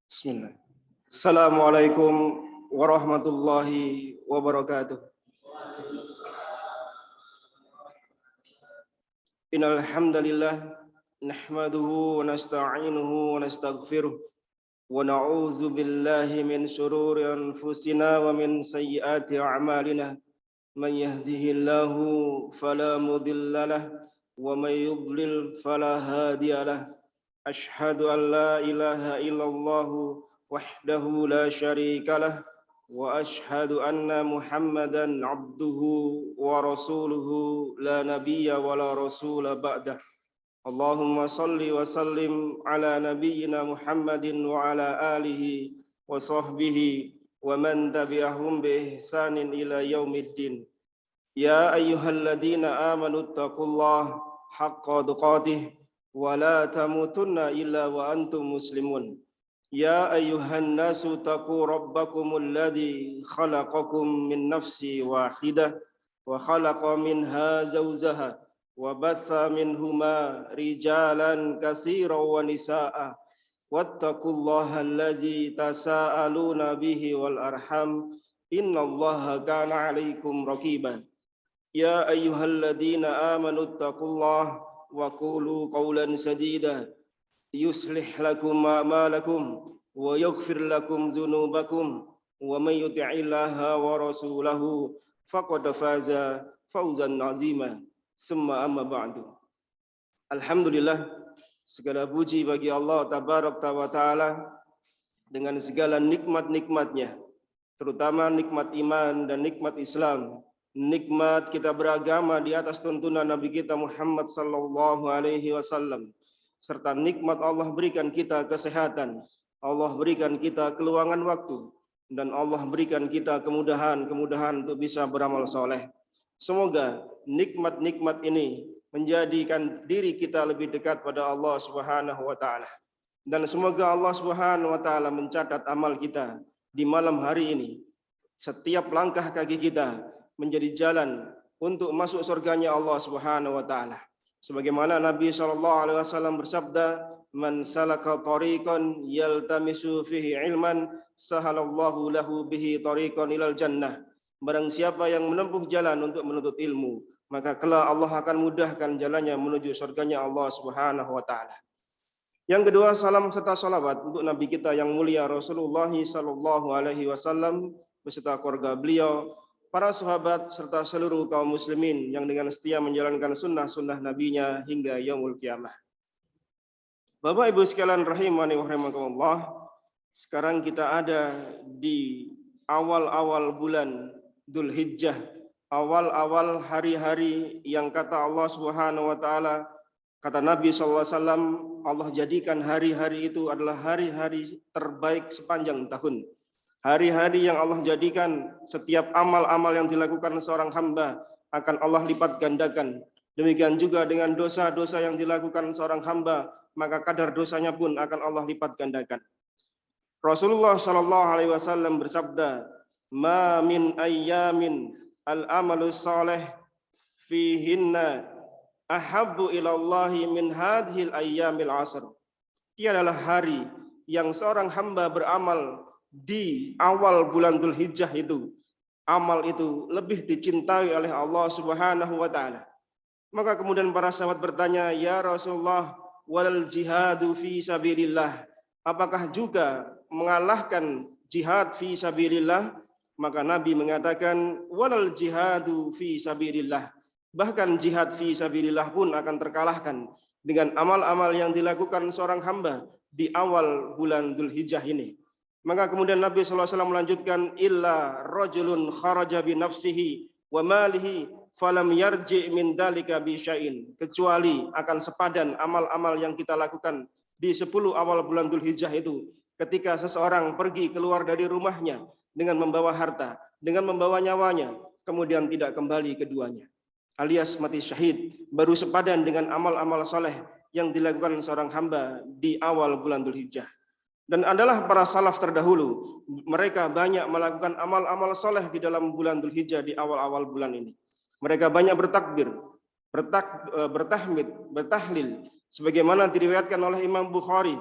Bismillah. Assalamualaikum warahmatullahi wabarakatuh. Innal hamdalillah nahmaduhu wa nasta'inuhu wa nastaghfiruh wa na'udzu billahi min shururi anfusina wa min sayyiati a'malina. Man yahdihillahu fala mudilla lahu wa may yudlil fala hadiya lahu. Ashhadu an la ilaha illallah wahdahu la syarika lah wa ashhadu anna Muhammadan abduhu wa rasuluhu la nabiyya wa la rasula ba'dah. Allahumma salli wa sallim ala nabiyyina Muhammadin wa ala alihi wa sahbihi wa man tabi'ahum bi ihsanin ila yaumiddin. Ya ayyuhalladzina amanu taqullaha haqqa tuqatih wa la tamutunna illa wa antum muslimun. Ya ayyuhan nasu taqu rabbakumul ladzi khalaqakum min nafsin wahidah wa khalaqa minha zawjaha wa batha minhuma rijalan katsiran wa nisaa'a wattaqullaha allazi tasaaluna bihi wal arham innallaha kana 'alaikum raqiban. Ya ayyuhalladzina amanu taqullaha wa qulu qawlan sadida yuslih lakum a'malakum wa yaghfir lakum dzunubakum wa may yuti'illaha wa rasulahu faqad faza fawzan 'azima. Summa amma ba'du. Alhamdulillah, segala puji bagi Allah tabarak wa taala dengan segala nikmat-nikmatnya, terutama nikmat iman dan nikmat Islam. Nikmat kita beragama di atas tuntunan Nabi kita Muhammad sallallahu alaihi wasallam, serta nikmat Allah berikan kita kesehatan, Allah berikan kita keluangan waktu, dan Allah berikan kita kemudahan untuk bisa beramal soleh. Semoga nikmat-nikmat ini menjadikan diri kita lebih dekat pada Allah Subhanahu wa taala, dan semoga Allah Subhanahu wa taala mencatat amal kita di malam hari ini. Setiap langkah kaki kita menjadi jalan untuk masuk surganya Allah Subhanahu wa taala. Sebagaimana Nabi SAW bersabda, "Man salaka tariqan yaltamisu fihi ilman, sahalallahu lahu bihi tariqan ilal jannah." Barang siapa yang menempuh jalan untuk menuntut ilmu, maka kelak Allah akan mudahkan jalannya menuju surganya Allah Subhanahu wa taala. Yang kedua, salam serta salawat untuk Nabi kita yang mulia Rasulullah sallallahu alaihi wasallam beserta keluarga beliau, para sahabat serta seluruh kaum muslimin yang dengan setia menjalankan sunnah-sunnah nabinya hingga yaumul qiyamah. Bapak Ibu sekalian rahimani wa rahimakumullah, sekarang kita ada di awal-awal bulan Dzulhijjah, awal-awal hari-hari yang kata Allah Subhanahu wa taala, kata Nabi SAW, Allah jadikan hari-hari itu adalah hari-hari terbaik sepanjang tahun. Hari-hari yang Allah jadikan setiap amal-amal yang dilakukan seorang hamba akan Allah lipat gandakan. Demikian juga dengan dosa-dosa yang dilakukan seorang hamba, maka kadar dosanya pun akan Allah lipat gandakan. Rasulullah SAW bersabda, "Ma min ayyamin al-amalu salih fihinna ahabbu ilallahi min hadhil ayyamil asr." Tiadalah hari yang seorang hamba beramal di awal bulan Dzulhijjah itu, amal itu lebih dicintai oleh Allah Subhanahu wa taala. Maka kemudian para sahabat bertanya, "Ya Rasulullah, walal jihadu fi sabilillah?" Apakah juga mengalahkan jihad fi sabilillah? Maka Nabi mengatakan, "Walal jihadu fi sabilillah." Bahkan jihad fi sabilillah pun akan terkalahkan dengan amal-amal yang dilakukan seorang hamba di awal bulan Dzulhijjah ini. Maka kemudian Nabi SAW melanjutkan, "Illa rajulun kharaja bi nafsihi wa malihi falam yarji' min dalika bi syai'in." Kecuali akan sepadan amal-amal yang kita lakukan di 10 awal bulan Dzulhijjah itu, ketika seseorang pergi keluar dari rumahnya dengan membawa harta, dengan membawa nyawanya, kemudian tidak kembali keduanya, alias mati syahid, baru sepadan dengan amal-amal soleh yang dilakukan seorang hamba di awal bulan Dzulhijjah. Dan adalah para salaf terdahulu, mereka banyak melakukan amal-amal soleh di dalam bulan Dzulhijjah di awal-awal bulan ini. Mereka banyak bertakbir, bertahmid, bertahlil, sebagaimana diriwayatkan oleh Imam Bukhari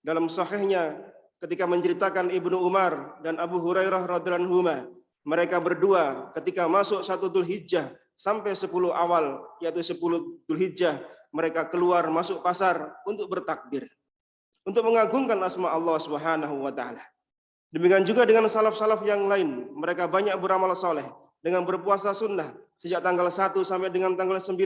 dalam sahihnya ketika menceritakan Ibnu Umar dan Abu Hurairah radhiyallahu anhuma, mereka berdua ketika masuk 1 Dzulhijjah sampai 10 awal, yaitu 10 Dzulhijjah, mereka keluar masuk pasar untuk bertakbir, untuk mengagungkan asma Allah Subhanahu wa taala. Demikian juga dengan salaf-salaf yang lain, mereka banyak beramal soleh dengan berpuasa sunnah sejak tanggal 1 sampai dengan tanggal 9,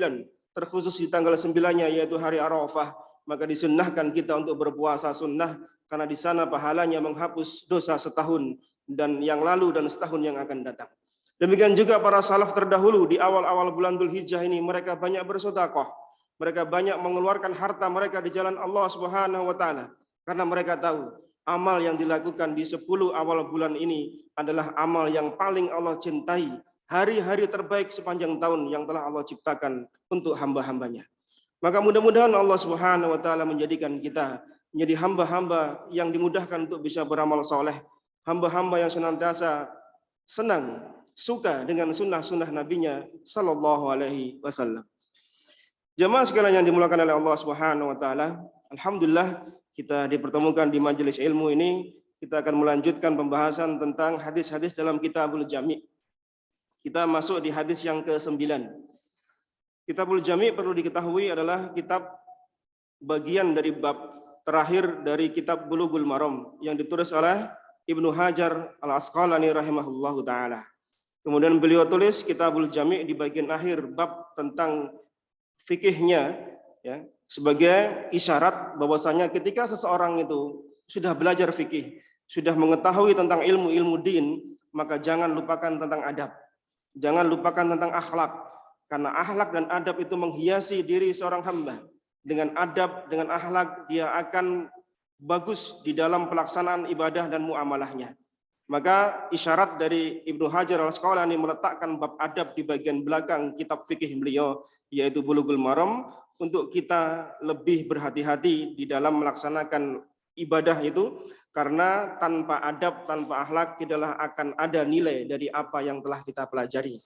terkhusus di tanggal 9-nya yaitu hari Arafah, maka disunnahkan kita untuk berpuasa sunnah karena di sana pahalanya menghapus dosa setahun dan yang lalu dan setahun yang akan datang. Demikian juga para salaf terdahulu di awal-awal bulan Dzulhijjah ini mereka banyak bersedekah, mereka banyak mengeluarkan harta mereka di jalan Allah Subhanahu wa taala karena mereka tahu amal yang dilakukan di 10 awal bulan ini adalah amal yang paling Allah cintai, hari-hari terbaik sepanjang tahun yang telah Allah ciptakan untuk hamba-hambanya. Maka mudah-mudahan Allah Subhanahu wa taala menjadikan kita menjadi hamba-hamba yang dimudahkan untuk bisa beramal soleh, hamba-hamba yang senantiasa senang, suka dengan sunnah-sunnah Nabi-Nya Sallallahu Alaihi Wasallam. Jamaah sekalian yang dimuliakan oleh Allah Subhanahu wa taala, alhamdulillah kita dipertemukan di majelis ilmu ini. Kita akan melanjutkan pembahasan tentang hadis-hadis dalam Kitabul Jami'. Kita masuk di hadis yang ke-9. Kitabul Jami' perlu diketahui adalah kitab bagian dari bab terakhir dari kitab Bulughul Maram yang ditulis oleh Ibnu Hajar Al-Asqalani rahimahullahu taala. Kemudian beliau tulis Kitabul Jami' di bagian akhir bab tentang fikihnya, ya, sebagai isyarat bahwasanya ketika seseorang itu sudah belajar fikih, sudah mengetahui tentang ilmu-ilmu din, maka jangan lupakan tentang adab. Jangan lupakan tentang akhlak. Karena akhlak dan adab itu menghiasi diri seorang hamba. Dengan adab, dengan akhlak, dia akan bagus di dalam pelaksanaan ibadah dan muamalahnya. Maka isyarat dari Ibnu Hajar Al-Asqalani meletakkan bab adab di bagian belakang kitab fikih beliau, yaitu Bulughul Maram, untuk kita lebih berhati-hati di dalam melaksanakan ibadah itu, karena tanpa adab, tanpa akhlak tidaklah akan ada nilai dari apa yang telah kita pelajari.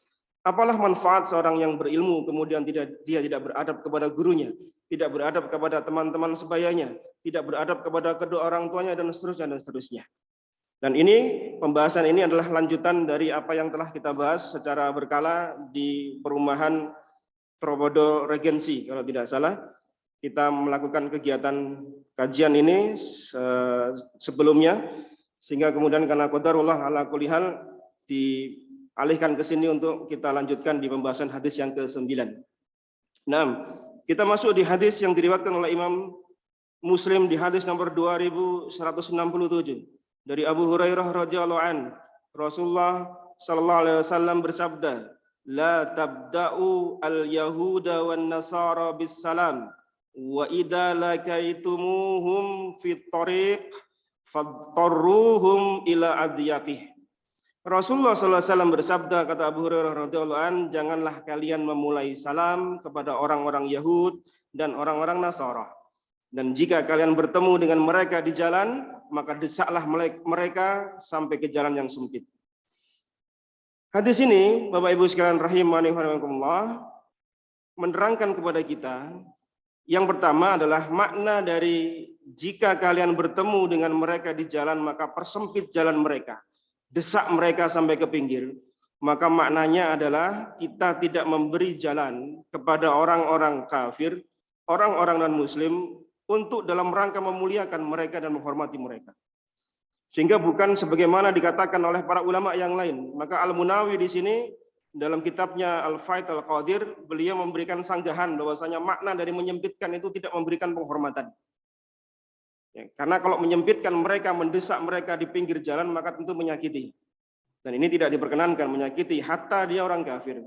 Apalah manfaat seorang yang berilmu kemudian dia tidak beradab kepada gurunya, tidak beradab kepada teman-teman sebayanya, tidak beradab kepada kedua orang tuanya, dan seterusnya dan seterusnya. Dan ini pembahasan ini adalah lanjutan dari apa yang telah kita bahas secara berkala di perumahan Trobodo Regensi, kalau tidak salah. Kita melakukan kegiatan kajian ini sebelumnya, sehingga kemudian karena qadarullah ala kulli hal dialihkan ke sini untuk kita lanjutkan di pembahasan hadis yang ke-9. Nah, kita masuk di hadis yang diriwayatkan oleh Imam Muslim di hadis nomor 2167 dari Abu Hurairah radhiyallahu an, Rasulullah sallallahu alaihi wasallam bersabda, "La tabda'u al-yahuda wan nasara bis salam wa idza lakaitumuhum fit thariq fadtarruhum ila adyaqih." Rasulullah SAW bersabda, kata Abu Hurairah radhiyallahu an, janganlah kalian memulai salam kepada orang-orang Yahud dan orang-orang Nasara. Dan jika kalian bertemu dengan mereka di jalan, maka desaklah mereka sampai ke jalan yang sempit. Hadis ini, Bapak Ibu sekalian rahimani wa rahimakumullah, menerangkan kepada kita, yang pertama adalah makna dari jika kalian bertemu dengan mereka di jalan, maka persempit jalan mereka. Desak mereka sampai ke pinggir, maka maknanya adalah kita tidak memberi jalan kepada orang-orang kafir, orang-orang non-muslim, untuk dalam rangka memuliakan mereka dan menghormati mereka. Sehingga bukan sebagaimana dikatakan oleh para ulama yang lain. Maka Al-Munawi di sini dalam kitabnya Al-Faid Al-Qadir, beliau memberikan sanggahan bahwasanya makna dari menyempitkan itu tidak memberikan penghormatan. Ya, karena kalau menyempitkan mereka, mendesak mereka di pinggir jalan, maka tentu menyakiti. Dan ini tidak diperkenankan, menyakiti hatta dia orang kafir.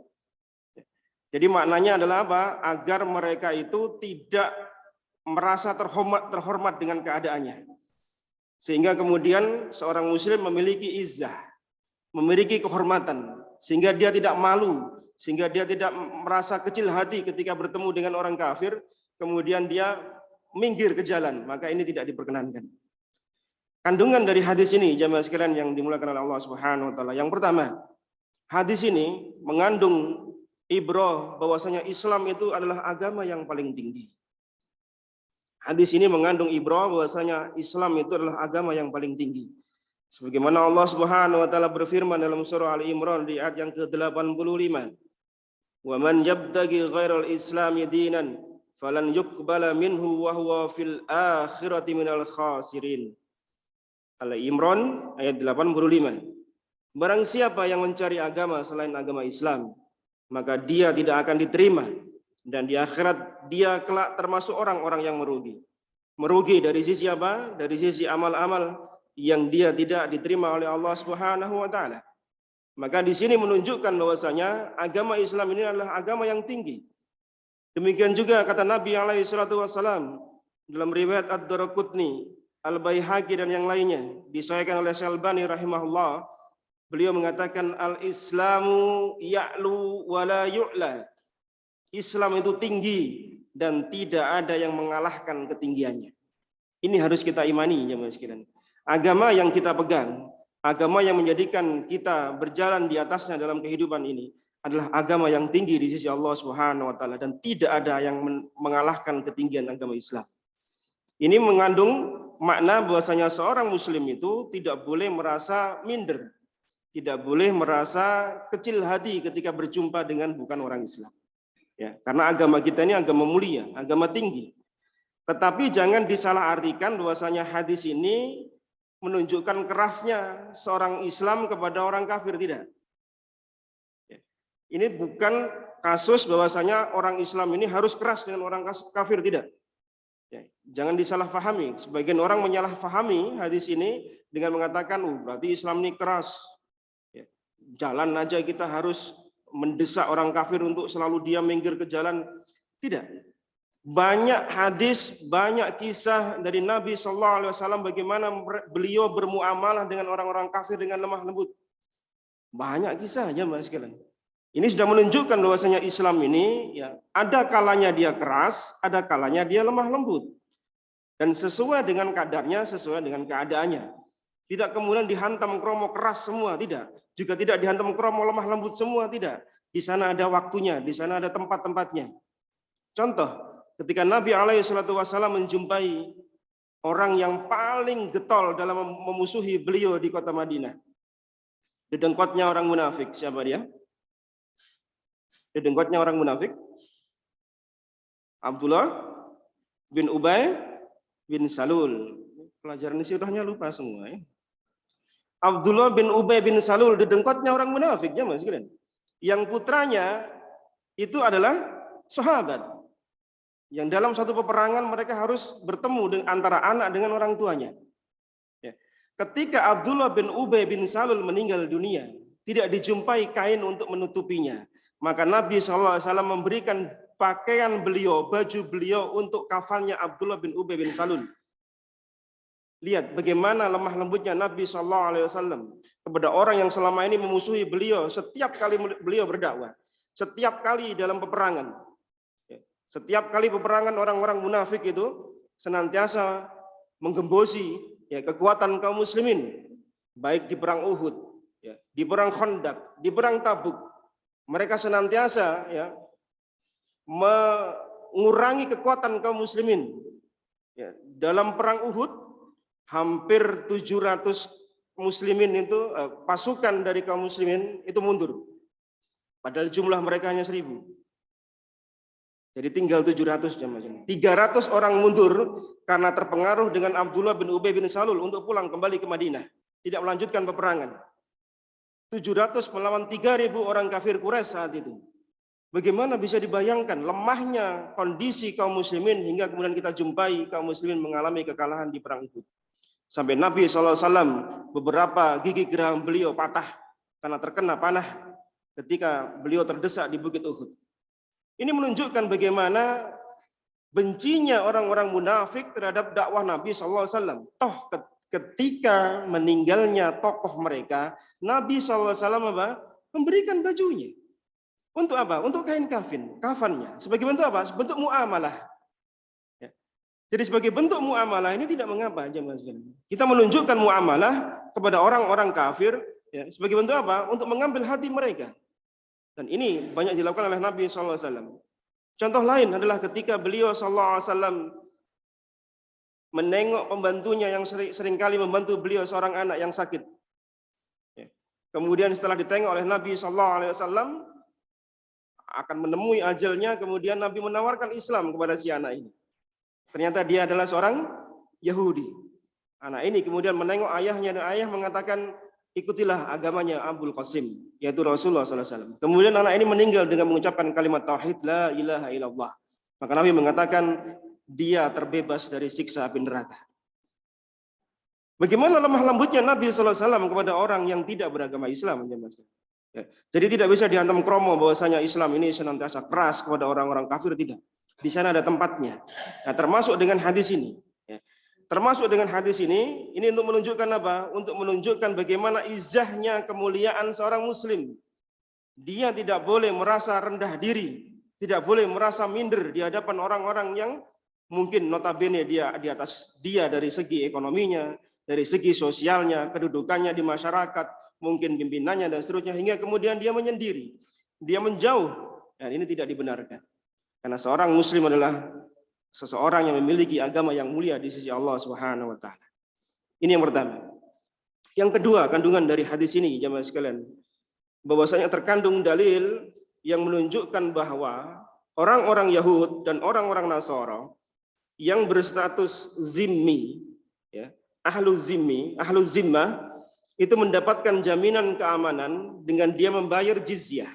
Jadi maknanya adalah apa? Agar mereka itu tidak merasa terhormat dengan keadaannya. Sehingga kemudian seorang muslim memiliki izzah, memiliki kehormatan, sehingga dia tidak malu, sehingga dia tidak merasa kecil hati ketika bertemu dengan orang kafir, kemudian dia minggir ke jalan, maka ini tidak diperkenankan. Kandungan dari hadis ini, jamaah sekalian yang dimuliakan oleh Allah Subhanahu wa taala. Yang pertama, hadis ini mengandung ibrah bahwasanya Islam itu adalah agama yang paling tinggi. Hadis ini mengandung ibrah bahwasanya Islam itu adalah agama yang paling tinggi. Sebagaimana Allah Subhanahu wa taala berfirman dalam surah Ali Imran di ayat yang ke-85. Wa man yabtaghi ghairal islami dinan falan yuqbala minhu wa huwa fil akhirati minal khasirin. Ali Imran ayat 85. Barang siapa yang mencari agama selain agama Islam, maka dia tidak akan diterima, dan di akhirat dia kelak termasuk orang-orang yang merugi. Merugi dari sisi apa? Dari sisi amal-amal yang dia tidak diterima oleh Allah Subhanahu wa taala. Maka di sini menunjukkan bahwasanya agama Islam ini adalah agama yang tinggi. Demikian juga kata Nabi alaihi salatu wasallam dalam riwayat Ad-Daraqutni, Al-Baihaqi dan yang lainnya, disahihkan oleh Syalbani rahimahullah, beliau mengatakan al-Islamu ya'lu wa la yu'la. Islam itu tinggi dan tidak ada yang mengalahkan ketinggiannya. Ini harus kita imani, jemaah sekalian. Agama yang kita pegang, agama yang menjadikan kita berjalan di atasnya dalam kehidupan ini adalah agama yang tinggi di sisi Allah Subhanahu wa taala, dan tidak ada yang mengalahkan ketinggian agama Islam. Ini mengandung makna bahwasanya seorang muslim itu tidak boleh merasa minder, tidak boleh merasa kecil hati ketika berjumpa dengan bukan orang Islam. Ya, karena agama kita ini agama mulia, agama tinggi. Tetapi jangan disalahartikan bahwasanya hadis ini menunjukkan kerasnya seorang Islam kepada orang kafir, tidak. Ya. Ini bukan kasus bahwasanya orang Islam ini harus keras dengan orang kafir, tidak. Ya. Jangan disalahfahami. Sebagian orang menyalahfahami hadis ini dengan mengatakan, berarti Islam ini keras. Ya. Jalan aja kita harus mendesak orang kafir untuk selalu diam, minggir ke jalan. Tidak. Banyak hadis, banyak kisah dari Nabi SAW bagaimana beliau bermuamalah dengan orang-orang kafir dengan lemah lembut. Banyak kisah aja, Mas sekalian. Ini sudah menunjukkan bahwasanya Islam ini ya ada kalanya dia keras, ada kalanya dia lemah lembut. Dan sesuai dengan kadarnya, sesuai dengan keadaannya. Tidak kemudian dihantam kromo keras semua, tidak. Juga tidak dihantam kromo lemah lembut semua, tidak. Di sana ada waktunya, di sana ada tempat-tempatnya. Contoh, ketika Nabi SAW menjumpai orang yang paling getol dalam memusuhi beliau di kota Madinah. Dedengkotnya orang munafik, siapa dia? Dedengkotnya orang munafik? Abdullah bin Ubay bin Salul. Pelajaran sirahnya lupa semua ya. Abdullah bin Ubay bin Salul, dedengkotnya orang munafik, ya Mas sekalian. Yang putranya itu adalah sahabat. Yang dalam satu peperangan mereka harus bertemu dengan antara anak dengan orang tuanya. Ya. Ketika Abdullah bin Ubay bin Salul meninggal dunia, tidak dijumpai kain untuk menutupinya. Maka Nabi SAW memberikan pakaian beliau, baju beliau untuk kafannya Abdullah bin Ubay bin Salul. Lihat bagaimana lemah lembutnya Nabi SAW kepada orang yang selama ini memusuhi beliau setiap kali beliau berdakwah, setiap kali dalam peperangan. Setiap kali peperangan orang-orang munafik itu senantiasa menggembosi ya, kekuatan kaum muslimin, baik di perang Uhud, ya, di perang Khandaq, di perang Tabuk. Mereka senantiasa ya, mengurangi kekuatan kaum muslimin. Ya, dalam perang Uhud hampir 700 muslimin itu pasukan dari kaum muslimin itu mundur. Padahal jumlah mereka hanya 1000. Jadi tinggal 700 jemaah. 300 orang mundur karena terpengaruh dengan Abdullah bin Ubay bin Salul untuk pulang kembali ke Madinah, tidak melanjutkan peperangan. 700 melawan 3.000 orang kafir Quraisy saat itu. Bagaimana bisa dibayangkan lemahnya kondisi kaum muslimin hingga kemudian kita jumpai kaum muslimin mengalami kekalahan di perang Uhud. Sampai Nabi SAW beberapa gigi geraham beliau patah karena terkena panah ketika beliau terdesak di Bukit Uhud. Ini menunjukkan bagaimana bencinya orang-orang munafik terhadap dakwah Nabi SAW. Toh ketika meninggalnya tokoh mereka, Nabi SAW memberikan bajunya. Untuk apa? Untuk kain kafannya. Sebagai bentuk apa? Bentuk muamalah. Ya. Jadi sebagai bentuk muamalah ini tidak mengapa. Kita menunjukkan muamalah kepada orang-orang kafir ya, sebagai bentuk apa? Untuk mengambil hati mereka. Dan ini banyak dilakukan oleh Nabi SAW. Contoh lain adalah ketika beliau SAW menengok pembantunya yang seringkali membantu beliau, seorang anak yang sakit. Kemudian setelah ditengok oleh Nabi SAW, akan menemui ajalnya, kemudian Nabi menawarkan Islam kepada si anak ini. Ternyata dia adalah seorang Yahudi. Anak ini kemudian menengok ayahnya, dan ayah mengatakan, ikutilah agamanya Abul Qasim, yaitu Rasulullah SAW. Kemudian anak ini meninggal dengan mengucapkan kalimat tauhid, la ilaha illallah. Maka Nabi mengatakan, dia terbebas dari siksa api neraka. Bagaimana lemah lembutnya Nabi SAW kepada orang yang tidak beragama Islam. Ya. Jadi tidak bisa dihantam kromo bahwasanya Islam ini senantiasa keras kepada orang-orang kafir, tidak. Di sana ada tempatnya. Nah, termasuk dengan hadis ini. Ya. Termasuk dengan hadis ini untuk menunjukkan apa? Untuk menunjukkan bagaimana izahnya kemuliaan seorang muslim. Dia tidak boleh merasa rendah diri, tidak boleh merasa minder di hadapan orang-orang yang mungkin notabene dia di atas dia dari segi ekonominya, dari segi sosialnya, kedudukannya di masyarakat, mungkin pimpinannya dan seterusnya, hingga kemudian dia menyendiri, dia menjauh. Dan ini tidak dibenarkan. Karena seorang muslim adalah seseorang yang memiliki agama yang mulia di sisi Allah Subhanahu wa taala. Ini yang pertama. Yang kedua, kandungan dari hadis ini jemaah sekalian, bahwasanya terkandung dalil yang menunjukkan bahwa orang-orang Yahud dan orang-orang Nasara yang berstatus zimmi, ya, ahlu zimmah, itu mendapatkan jaminan keamanan dengan dia membayar jizyah.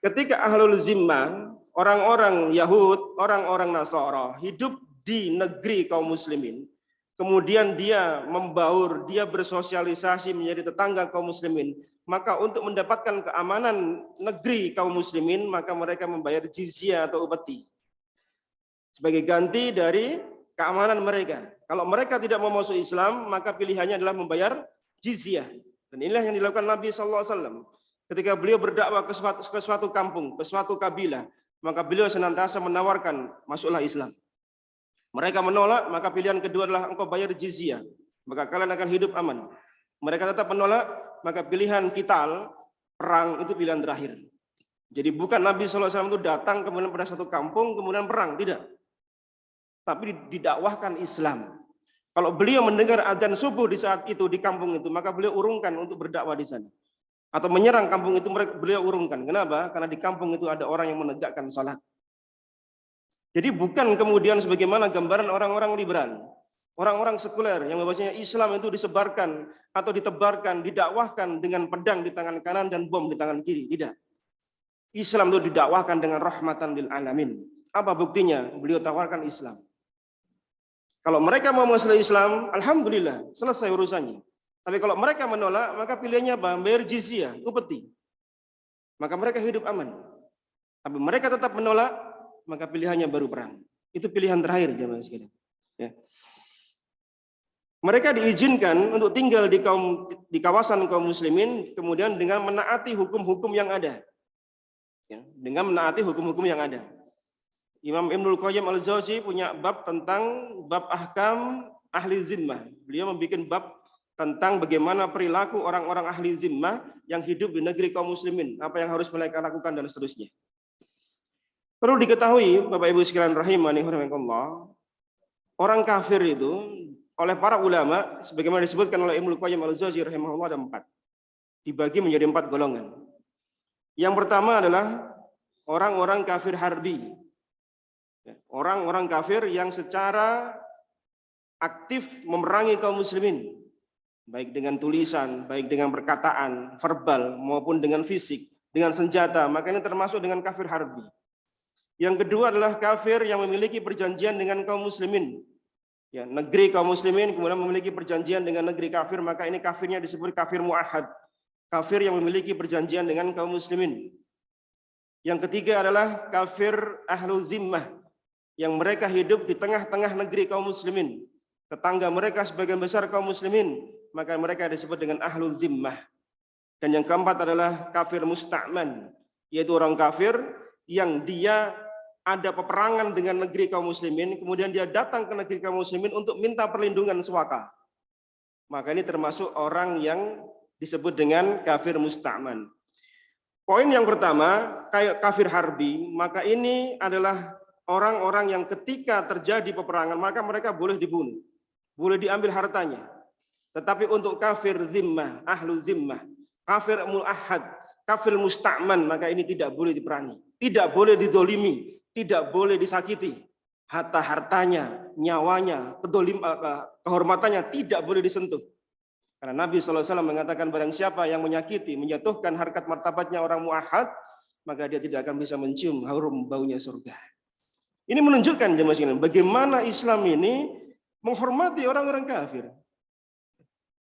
Ketika ahlul zimmah, orang-orang Yahud, orang-orang Nasara hidup di negeri kaum muslimin, kemudian dia membaur, dia bersosialisasi menjadi tetangga kaum muslimin, maka untuk mendapatkan keamanan negeri kaum muslimin, maka mereka membayar jizyah atau upeti sebagai ganti dari keamanan mereka. Kalau mereka tidak mau masuk Islam, maka pilihannya adalah membayar jizyah. Dan inilah yang dilakukan Nabi SAW. Ketika beliau berdakwah ke suatu kampung, ke suatu kabilah, maka beliau senantiasa menawarkan, masuklah Islam. Mereka menolak, maka pilihan kedua adalah engkau bayar jizyah, maka kalian akan hidup aman. Mereka tetap menolak, maka pilihan qital, perang, itu pilihan terakhir. Jadi bukan Nabi SAW itu datang kemudian pada satu kampung kemudian perang, tidak. Tapi didakwahkan Islam. Kalau beliau mendengar adzan subuh di saat itu di kampung itu, maka beliau urungkan untuk berdakwah di sana. Atau menyerang kampung itu, beliau urungkan. Kenapa? Karena di kampung itu ada orang yang menegakkan salat. Jadi bukan kemudian sebagaimana gambaran orang-orang liberal, orang-orang sekuler yang bahwasanya Islam itu disebarkan atau ditebarkan, didakwahkan dengan pedang di tangan kanan dan bom di tangan kiri. Tidak. Islam itu didakwahkan dengan rahmatan lil alamin. Apa buktinya? Beliau tawarkan Islam. Kalau mereka mau masuk Islam, alhamdulillah, selesai urusannya. Tapi kalau mereka menolak, maka pilihannya apa? Bayar jizyah, upeti. Maka mereka hidup aman. Tapi mereka tetap menolak, maka pilihannya baru perang. Itu pilihan terakhir jemaah sekalian. Ya. Mereka diizinkan untuk tinggal di kawasan kaum muslimin, kemudian dengan menaati hukum-hukum yang ada. Ya, dengan menaati hukum-hukum yang ada. Imam Ibnul Qayyim Al-Jauzi punya bab tentang bab ahkam ahli zimmah. Beliau membuat bab tentang bagaimana perilaku orang-orang ahli zimmah yang hidup di negeri kaum muslimin, apa yang harus mereka lakukan dan seterusnya. Perlu diketahui Bapak Ibu sekalian rahimani rahimakumullah, orang kafir itu oleh para ulama sebagaimana disebutkan oleh Ibnu Qayyim Al-Jauzi rahimahullah ada 4. Dibagi menjadi 4 golongan. Yang pertama adalah orang-orang kafir harbi. Orang-orang kafir yang secara aktif memerangi kaum muslimin, baik dengan tulisan, baik dengan perkataan, verbal, maupun dengan fisik, dengan senjata, maka ini termasuk dengan kafir harbi. Yang kedua adalah kafir yang memiliki perjanjian dengan kaum muslimin. Ya, negeri kaum muslimin kemudian memiliki perjanjian dengan negeri kafir, maka ini kafirnya disebut kafir mu'ahad. Kafir yang memiliki perjanjian dengan kaum muslimin. Yang ketiga adalah kafir ahlu zimmah, yang mereka hidup di tengah-tengah negeri kaum muslimin. Tetangga mereka sebagian besar kaum muslimin, maka mereka disebut dengan ahlul zimmah. Dan yang keempat adalah kafir musta'man, yaitu orang kafir yang dia ada peperangan dengan negeri kaum muslimin, kemudian dia datang ke negeri kaum muslimin untuk minta perlindungan suaka. Maka ini termasuk orang yang disebut dengan kafir musta'man. Poin yang pertama, kafir harbi, maka ini adalah orang-orang yang ketika terjadi peperangan maka mereka boleh dibunuh, boleh diambil hartanya. Tetapi untuk kafir zimmah, ahlu zimmah, kafir mu'ahad, kafir musta'man, maka ini tidak boleh diperangi, tidak boleh didolimi, tidak boleh disakiti. Hartanya, nyawanya, kehormatannya tidak boleh disentuh. Karena Nabi SAW mengatakan barang siapa yang menyakiti, menjatuhkan harkat martabatnya orang mu'ahad, maka dia tidak akan bisa mencium harum baunya surga. Ini menunjukkan jemaah sekalian bagaimana Islam ini menghormati orang-orang kafir.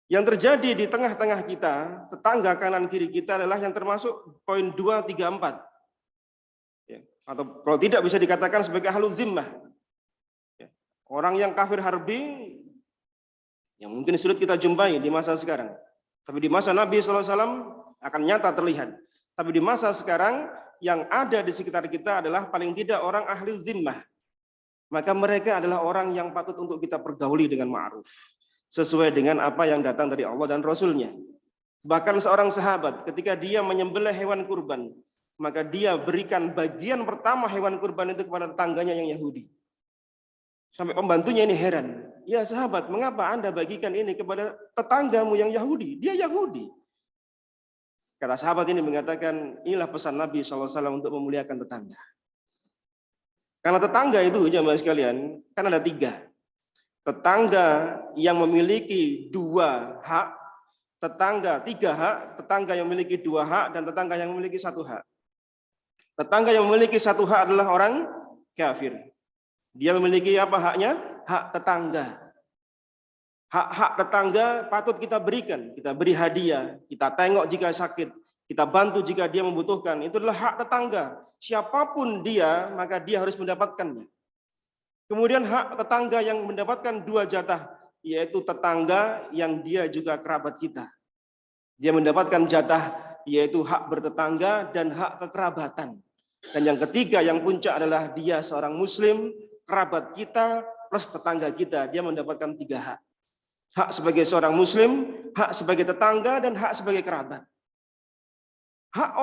Yang terjadi di tengah-tengah kita, tetangga kanan kiri kita adalah yang termasuk poin 2, 3, 4. Ya, atau kalau tidak bisa dikatakan sebagai ahlul zimmah. Ya, orang yang kafir harbi yang mungkin sulit kita jumpai di masa sekarang. Tapi di masa Nabi SAW akan nyata terlihat. Tapi di masa sekarang yang ada di sekitar kita adalah paling tidak orang ahli zimmah. Maka mereka adalah orang yang patut untuk kita pergauli dengan ma'ruf. Sesuai dengan apa yang datang dari Allah dan Rasulnya. Bahkan seorang sahabat ketika dia menyembelih hewan kurban, maka dia berikan bagian pertama hewan kurban itu kepada tetangganya yang Yahudi. Sampai pembantunya ini heran. Ya sahabat, mengapa Anda bagikan ini kepada tetanggamu yang Yahudi? Dia Yahudi. Kata sahabat ini mengatakan, inilah pesan Nabi SAW untuk memuliakan tetangga. Karena tetangga itu, jemaah sekalian, kan ada 3. Tetangga yang memiliki 2 hak, 3 hak, tetangga yang memiliki 2 hak, dan tetangga yang memiliki 1 hak. Tetangga yang memiliki 1 hak adalah orang kafir. Dia memiliki apa haknya? Hak tetangga. Hak-hak tetangga patut kita berikan. Kita beri hadiah, kita tengok jika sakit, kita bantu jika dia membutuhkan. Itu adalah hak tetangga. Siapapun dia, maka dia harus mendapatkannya. Kemudian hak tetangga yang mendapatkan 2 jatah, yaitu tetangga yang dia juga kerabat kita. Dia mendapatkan jatah, yaitu hak bertetangga dan hak kekerabatan. Dan yang ketiga, yang puncak adalah dia seorang muslim, kerabat kita, plus tetangga kita. Dia mendapatkan 3 hak. Hak sebagai seorang muslim, hak sebagai tetangga, dan hak sebagai kerabat. Hak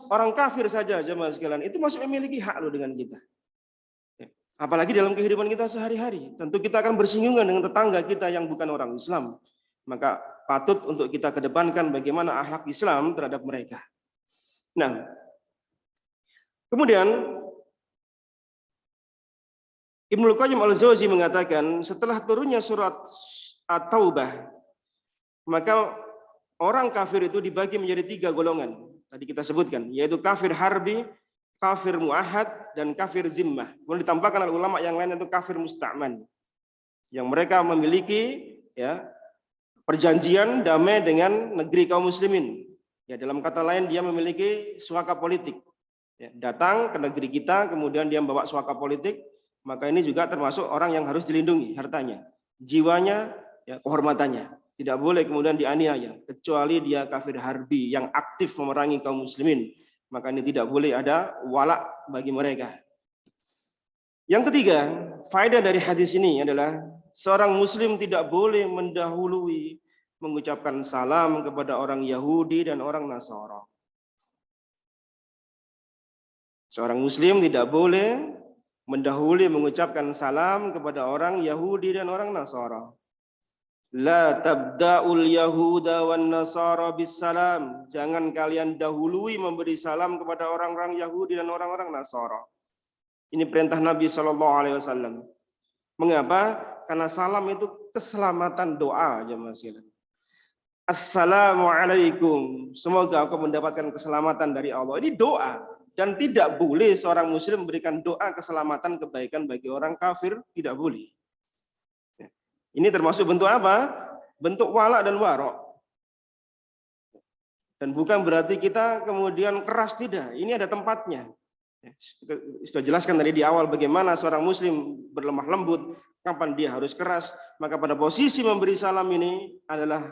orang kafir saja, jemaah sekalian, itu masih memiliki hak loh dengan kita. Apalagi dalam kehidupan kita sehari-hari. Tentu kita akan bersinggungan dengan tetangga kita yang bukan orang Islam. Maka patut untuk kita kedepankan bagaimana akhlak Islam terhadap mereka. Nah, kemudian Ibnu Qayyim al-Jauzi mengatakan setelah turunnya surat At-Taubah, maka orang kafir itu dibagi menjadi 3 golongan. Tadi kita sebutkan, yaitu kafir harbi, kafir mu'ahad, dan kafir zimmah. Kemudian ditambahkan oleh ulama yang lain itu kafir musta'man. Yang mereka memiliki ya perjanjian damai dengan negeri kaum muslimin. Ya, dalam kata lain dia memiliki suaka politik. Ya, datang ke negeri kita, kemudian dia membawa suaka politik, maka ini juga termasuk orang yang harus dilindungi hartanya, jiwanya, ya, kehormatannya. Tidak boleh kemudian dianiaya, kecuali dia kafir harbi yang aktif memerangi kaum muslimin. Maka ini tidak boleh ada walak bagi mereka. Yang ketiga, faedah dari hadis ini adalah seorang muslim tidak boleh mendahului mengucapkan salam kepada orang Yahudi dan orang Nasara. Seorang muslim tidak boleh mendahului mengucapkan salam kepada orang Yahudi dan orang Nasara. La tabda'ul yahuda wan nasara bis salam. Jangan kalian dahului memberi salam kepada orang-orang Yahudi dan orang-orang Nasara. Ini perintah Nabi SAW. Mengapa? Karena salam itu keselamatan doa, jemaah sekalian. Assalamualaikum. Semoga aku mendapatkan keselamatan dari Allah. Ini doa. Dan tidak boleh seorang muslim memberikan doa keselamatan kebaikan bagi orang kafir. Tidak boleh. Ini termasuk bentuk apa? Bentuk walak dan warok. Dan bukan berarti kita kemudian keras, tidak. Ini ada tempatnya. Kita sudah jelaskan tadi di awal bagaimana seorang muslim berlemah lembut, kapan dia harus keras. Maka pada posisi memberi salam ini adalah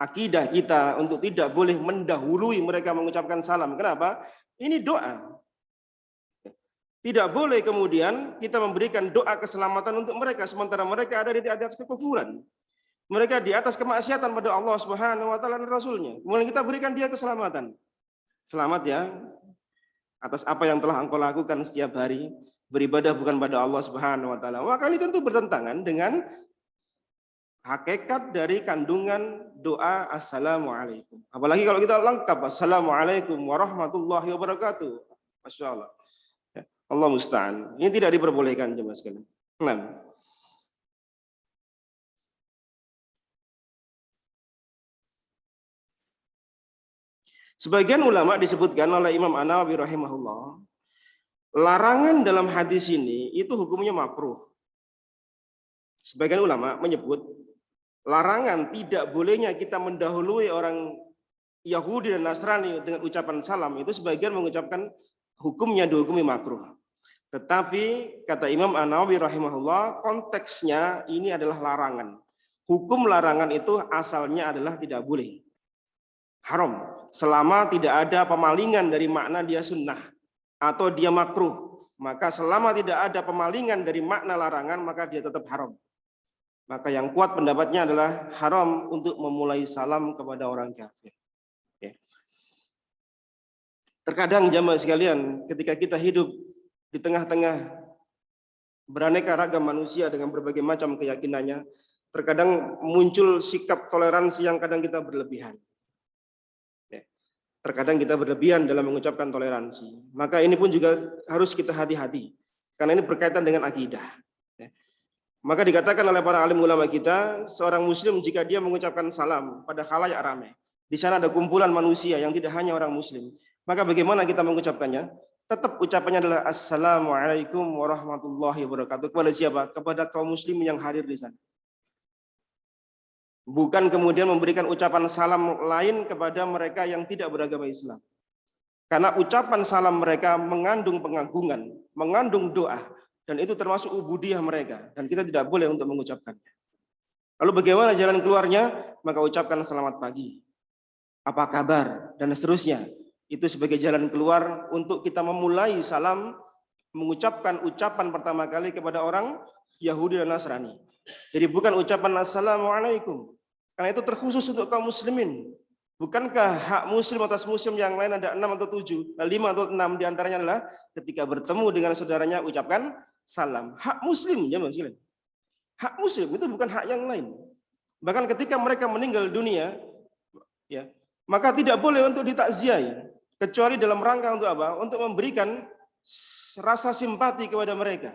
akidah kita untuk tidak boleh mendahului mereka mengucapkan salam. Kenapa? Ini doa. Tidak boleh kemudian kita memberikan doa keselamatan untuk mereka sementara mereka ada di atas kekufuran. Mereka di atas kemaksiatan pada Allah Subhanahu wa taala dan Rasulnya. Kemudian kita berikan dia keselamatan. Selamat ya atas apa yang telah engkau lakukan setiap hari. beribadah bukan pada Allah Subhanahu wa taala. Maka ini tentu bertentangan dengan hakikat dari kandungan doa assalamualaikum. Apalagi kalau kita lengkap assalamualaikum warahmatullahi wabarakatuh. Masya Allah. Ya, Allah musta'an. Ini tidak diperbolehkan jemaah sekalian. Nah. Sebagian ulama disebutkan oleh Imam An-Nawawi rahimahullah, larangan dalam hadis ini itu hukumnya makruh. Sebagian ulama menyebut larangan tidak bolehnya kita mendahului orang Yahudi dan Nasrani dengan ucapan salam itu sebagian mengucapkan hukumnya dihukumi makruh. Tetapi kata Imam An-Nawawi rahimahullah, konteksnya ini adalah larangan. Hukum larangan itu asalnya adalah tidak boleh. Haram. Selama tidak ada pemalingan dari makna dia sunnah atau dia makruh, maka selama tidak ada pemalingan dari makna larangan maka dia tetap haram. Maka yang kuat pendapatnya adalah haram untuk memulai salam kepada orang kafir. Ya. Terkadang jamaah sekalian, ketika kita hidup di tengah-tengah beraneka ragam manusia dengan berbagai macam keyakinannya, terkadang muncul sikap toleransi yang kadang kita berlebihan. Terkadang kita berlebihan dalam mengucapkan toleransi. Maka ini pun juga harus kita hati-hati. Karena ini berkaitan dengan akidah. Maka dikatakan oleh para alim ulama kita, seorang muslim jika dia mengucapkan salam pada khalayak ramai, di sana ada kumpulan manusia yang tidak hanya orang muslim, maka bagaimana kita mengucapkannya? Tetap ucapannya adalah assalamualaikum warahmatullahi wabarakatuh. Kepada siapa? Kepada kaum muslim yang hadir di sana. Bukan kemudian memberikan ucapan salam lain kepada mereka yang tidak beragama Islam. Karena ucapan salam mereka mengandung pengagungan, mengandung doa, dan itu termasuk ubudiyah mereka, dan kita tidak boleh untuk mengucapkannya. Lalu bagaimana jalan keluarnya? Maka ucapkan selamat pagi, apa kabar, dan seterusnya. Itu sebagai jalan keluar untuk kita memulai salam, mengucapkan ucapan pertama kali kepada orang Yahudi dan Nasrani. Jadi bukan ucapan assalamualaikum. Karena itu terkhusus untuk kaum muslimin. Bukankah hak muslim atas muslim yang lain ada 6 atau 7, 5 atau 6 diantaranya adalah ketika bertemu dengan saudaranya ucapkan salam. Hak muslim, ya muslim. Hak muslim itu bukan hak yang lain. Bahkan ketika mereka meninggal dunia, ya, maka tidak boleh untuk ditakziah, kecuali dalam rangka untuk apa? Untuk memberikan rasa simpati kepada mereka.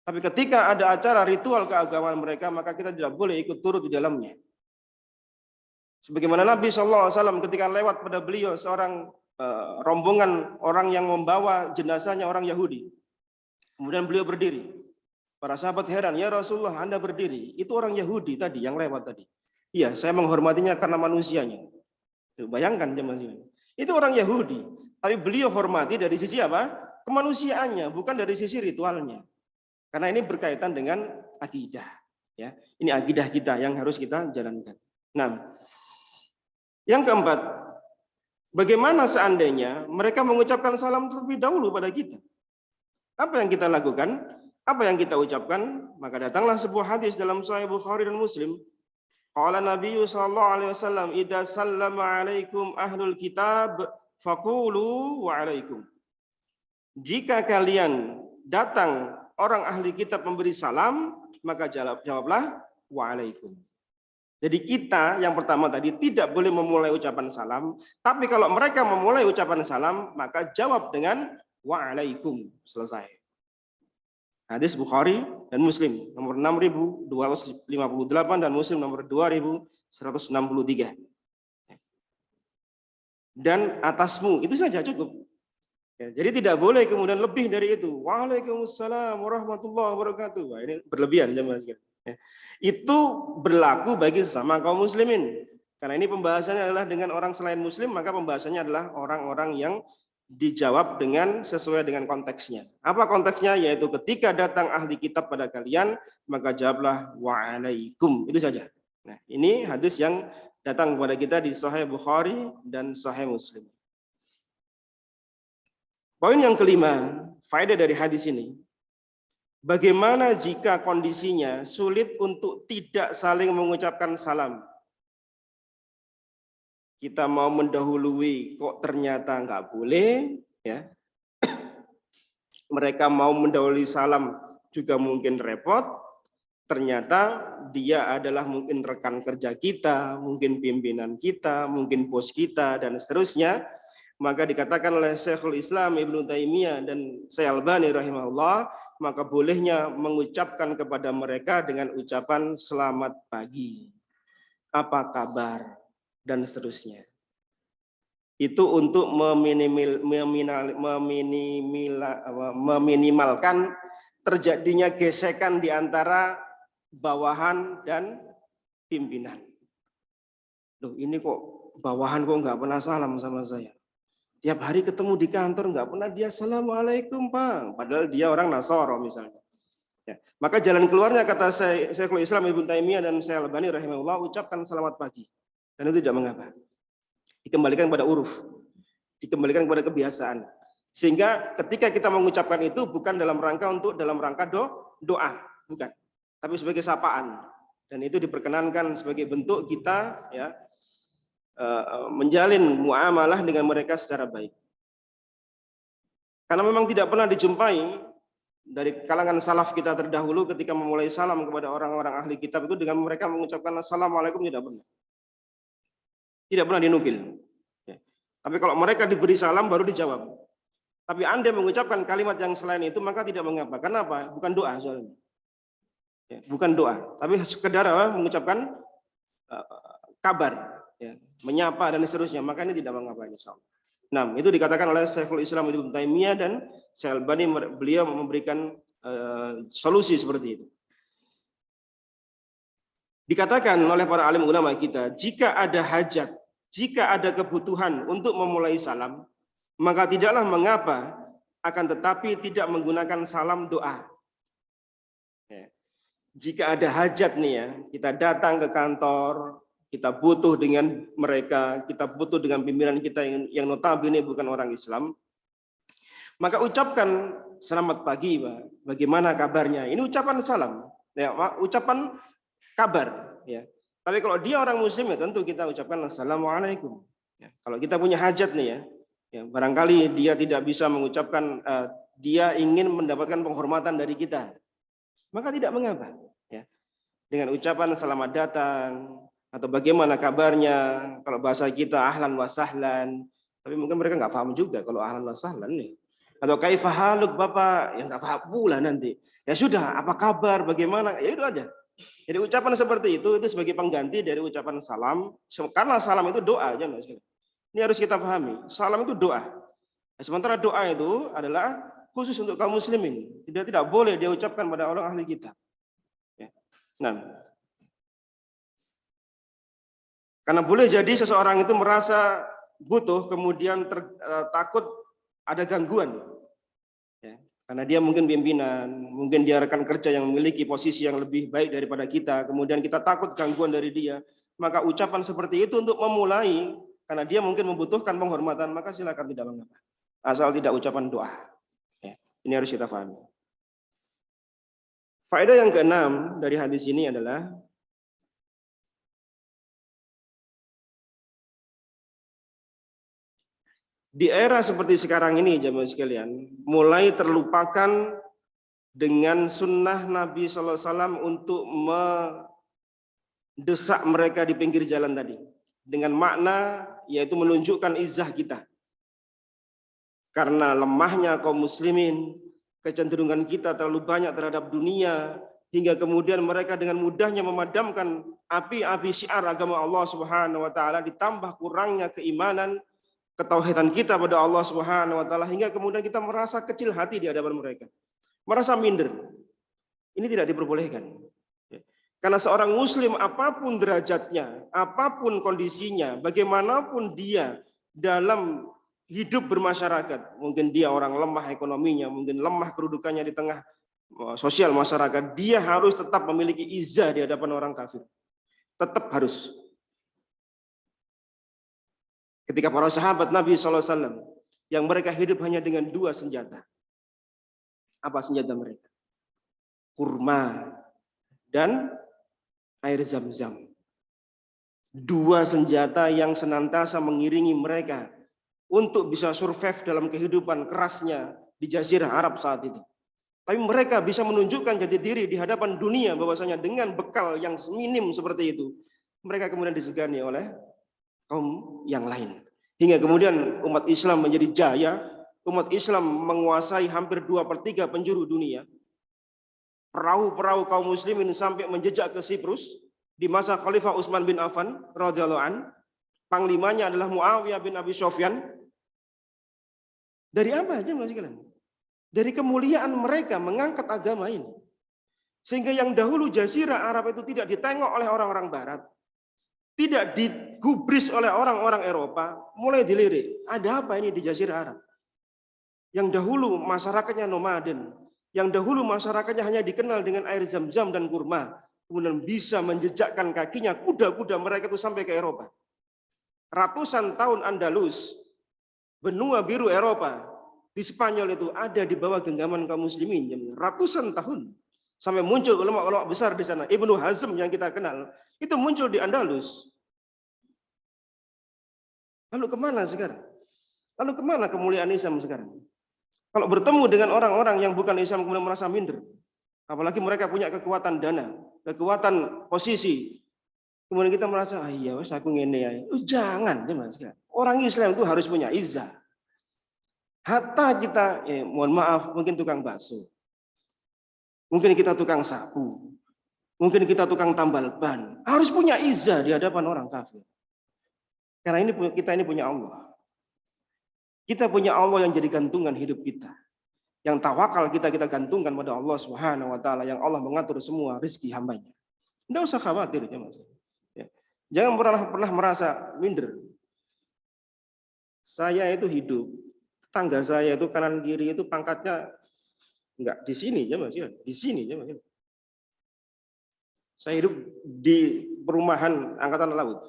Tapi ketika ada acara ritual keagamaan mereka, maka kita tidak boleh ikut turut di dalamnya. Sebagaimana Nabi SAW ketika lewat pada beliau seorang rombongan orang yang membawa jenazahnya orang Yahudi. Kemudian beliau berdiri. Para sahabat heran, ya Rasulullah Anda berdiri. Itu orang Yahudi tadi yang lewat tadi. Iya, saya menghormatinya karena manusianya. Tuh, bayangkan jemaah. Itu orang Yahudi. Tapi beliau hormati dari sisi apa? Kemanusiaannya, bukan dari sisi ritualnya. Karena ini berkaitan dengan akidah. Ya, ini akidah kita yang harus kita jalankan. Nah, yang keempat, bagaimana seandainya mereka mengucapkan salam terlebih dahulu pada kita? Apa yang kita lakukan? Apa yang kita ucapkan? Maka datanglah sebuah hadis dalam Sahih Bukhari dan Muslim. Qala Nabi sallallahu alaihi wasallam, "Idza sallama alaikum ahlul kitab faqulu wa alaikum." Jika kalian datang orang ahli kitab memberi salam, maka jawablah wa alaikum. Jadi kita yang pertama tadi tidak boleh memulai ucapan salam, tapi kalau mereka memulai ucapan salam, maka jawab dengan wa'alaikum, selesai. Hadis Bukhari dan Muslim nomor 6258 dan Muslim nomor 2163. Dan atasmu, itu saja cukup. Ya, jadi tidak boleh kemudian lebih dari itu. Waalaikumsalam warahmatullahi wabarakatuh. Wah, ini berlebihan jemaah sekalian. Ya. Itu berlaku bagi sesama kaum muslimin. Karena ini pembahasannya adalah dengan orang selain muslim, maka pembahasannya adalah orang-orang yang dijawab dengan sesuai dengan konteksnya. Apa konteksnya? Yaitu ketika datang ahli kitab pada kalian, maka jawablah wa'alaikum. Itu saja. Nah, ini hadis yang datang kepada kita di Sahih Bukhari dan Sahih Muslim. Poin yang kelima, faedah dari hadis ini. Bagaimana jika kondisinya sulit untuk tidak saling mengucapkan salam? Kita mau mendahului kok ternyata nggak boleh, ya. mereka mau mendahului salam juga mungkin repot. Ternyata dia adalah mungkin rekan kerja kita, mungkin pimpinan kita, mungkin bos kita, dan seterusnya. Maka dikatakan oleh Syekhul Islam Ibnu Taimiyah dan Syekh Albani rahimahullah, maka bolehnya mengucapkan kepada mereka dengan ucapan selamat pagi, apa kabar, dan seterusnya. Itu untuk meminimalkan terjadinya gesekan di antara bawahan dan pimpinan. Loh, ini kok bawahan kok nggak pernah salam sama saya. Tiap hari ketemu di kantor nggak pernah dia assalamualaikum Pak. Padahal dia orang Nasoro misalnya. Ya. Maka jalan keluarnya kata Syekhul Islam Ibnu Taimiyah dan Syekh Albani rahimahullah, ucapkan selamat pagi. Dan itu tidak mengapa. Dikembalikan pada uruf, dikembalikan kepada kebiasaan. Sehingga ketika kita mengucapkan itu bukan dalam rangka doa, bukan. Tapi sebagai sapaan, dan itu diperkenankan sebagai bentuk kita ya menjalin muamalah dengan mereka secara baik. Karena memang tidak pernah dijumpai dari kalangan salaf kita terdahulu ketika memulai salam kepada orang-orang ahli kitab itu dengan mereka mengucapkan assalamualaikum, tidak pernah dinukil. Ya. Tapi kalau mereka diberi salam baru dijawab. Tapi Anda mengucapkan kalimat yang selain itu maka tidak mengapa. Kenapa? Bukan doa soalnya. Ya, bukan doa, tapi sekedar mengucapkan kabar, ya, menyapa dan seterusnya, maka ini tidak mengapa insyaallah. Nah, itu dikatakan oleh Syekhul Islam Ibnu Taimiyah dan Syekh Albani, beliau memberikan solusi seperti itu. Dikatakan oleh para alim ulama kita, jika ada hajat, jika ada kebutuhan untuk memulai salam, maka tidaklah mengapa, akan tetapi tidak menggunakan salam doa. Ya. Jika ada hajat nih ya, kita datang ke kantor, kita butuh dengan mereka, kita butuh dengan pimpinan kita yang notabene bukan orang Islam, maka ucapkan selamat pagi Pak, bagaimana kabarnya? Ini ucapan salam, ya, ucapan kabar. Ya. Tapi kalau dia orang Muslim ya tentu kita ucapkan assalamualaikum. Ya. Kalau kita punya hajat nih ya, barangkali dia tidak bisa mengucapkan, dia ingin mendapatkan penghormatan dari kita, maka tidak mengapa ya, dengan ucapan selamat datang atau bagaimana kabarnya, kalau bahasa kita ahlan wa sahlan, tapi mungkin mereka nggak paham juga kalau ahlan wa sahlan nih, atau kaifa haluk Bapak, yang nggak paham pula nanti. Ya sudah, apa kabar, bagaimana, ya itu aja. Jadi ucapan seperti itu sebagai pengganti dari ucapan salam, karena salam itu doa aja Mas. Ini harus kita pahami, salam itu doa. Sementara doa itu adalah khusus untuk kaum muslimin, tidak boleh dia ucapkan pada orang ahli kitab. Nah, karena boleh jadi seseorang itu merasa butuh, kemudian takut ada gangguan, ya. Karena dia mungkin pimpinan, mungkin dia rekan kerja yang memiliki posisi yang lebih baik daripada kita, kemudian kita takut gangguan dari dia, maka ucapan seperti itu untuk memulai, karena dia mungkin membutuhkan penghormatan, maka silakan, tidak mengapa, asal tidak ucapan doa. Ya, ini harus kita pahami. Faedah yang keenam dari hadis ini adalah di era seperti sekarang ini jemaah sekalian, mulai terlupakan dengan sunnah Nabi SAW untuk mendesak mereka di pinggir jalan tadi, dengan makna yaitu menunjukkan izah kita. Karena lemahnya kaum muslimin, kecenderungan kita terlalu banyak terhadap dunia, hingga kemudian mereka dengan mudahnya memadamkan api-api syiar agama Allah Subhanahu wa taala, ditambah kurangnya keimanan, ketauhidan kita pada Allah Subhanahu wa taala, hingga kemudian kita merasa kecil hati di hadapan mereka, merasa minder. Ini tidak diperbolehkan. Karena seorang muslim apapun derajatnya, apapun kondisinya, bagaimanapun dia dalam hidup bermasyarakat, mungkin dia orang lemah ekonominya, mungkin lemah kedudukannya di tengah sosial masyarakat, dia harus tetap memiliki izzah di hadapan orang kafir. Tetap harus. Ketika para sahabat Nabi SAW yang mereka hidup hanya dengan dua senjata. Apa senjata mereka? Kurma dan air zam-zam. Dua senjata yang senantiasa mengiringi mereka untuk bisa survive dalam kehidupan kerasnya di Jazirah Arab saat itu. Tapi mereka bisa menunjukkan jati diri di hadapan dunia bahwasanya dengan bekal yang minim seperti itu, mereka kemudian disegani oleh kaum yang lain. Hingga kemudian umat Islam menjadi jaya, umat Islam menguasai hampir 2/3 penjuru dunia. Perahu-perahu kaum muslimin sampai menjejak ke Siprus di masa Khalifah Utsman bin Affan radhiyallahu an. Panglimanya adalah Muawiyah bin Abi Sufyan. Dari apa aja Mas sekalian? Dari kemuliaan mereka mengangkat agama ini. Sehingga yang dahulu Jazirah Arab itu tidak ditengok oleh orang-orang Barat. Tidak digubris oleh orang-orang Eropa. Mulai dilirik. Ada apa ini di Jazirah Arab? Yang dahulu masyarakatnya nomaden. Yang dahulu masyarakatnya hanya dikenal dengan air zam-zam dan kurma. Kemudian bisa menjejakkan kakinya kuda-kuda mereka itu sampai ke Eropa. Ratusan tahun Andalus, benua biru Eropa, di Spanyol itu ada di bawah genggaman kaum muslimin ratusan tahun sampai muncul ulama-ulama besar di sana. Ibnu Hazm yang kita kenal itu muncul di Andalus. Lalu kemana sekarang? Lalu kemana kemuliaan Islam sekarang? Kalau bertemu dengan orang-orang yang bukan Islam kemudian merasa minder, apalagi mereka punya kekuatan dana, kekuatan posisi, kemudian kita merasa iya wes aku ngene ya. Jangan, orang Islam itu harus punya izzah. Hatta kita, mohon maaf, mungkin tukang bakso, mungkin kita tukang sapu, mungkin kita tukang tambal ban, harus punya izzah di hadapan orang kafir. Karena kita ini punya Allah. Kita punya Allah yang jadi gantungan hidup kita. Yang tawakal kita gantungkan pada Allah Subhanahu wa taala yang Allah mengatur semua rezeki hambanya. Tidak usah khawatir ya Mas. Ya. Jangan pernah merasa minder. Saya itu hidup, tetangga saya itu kanan kiri itu pangkatnya enggak di sini ya Mas, di sini ya Mas. Saya hidup di perumahan angkatan laut.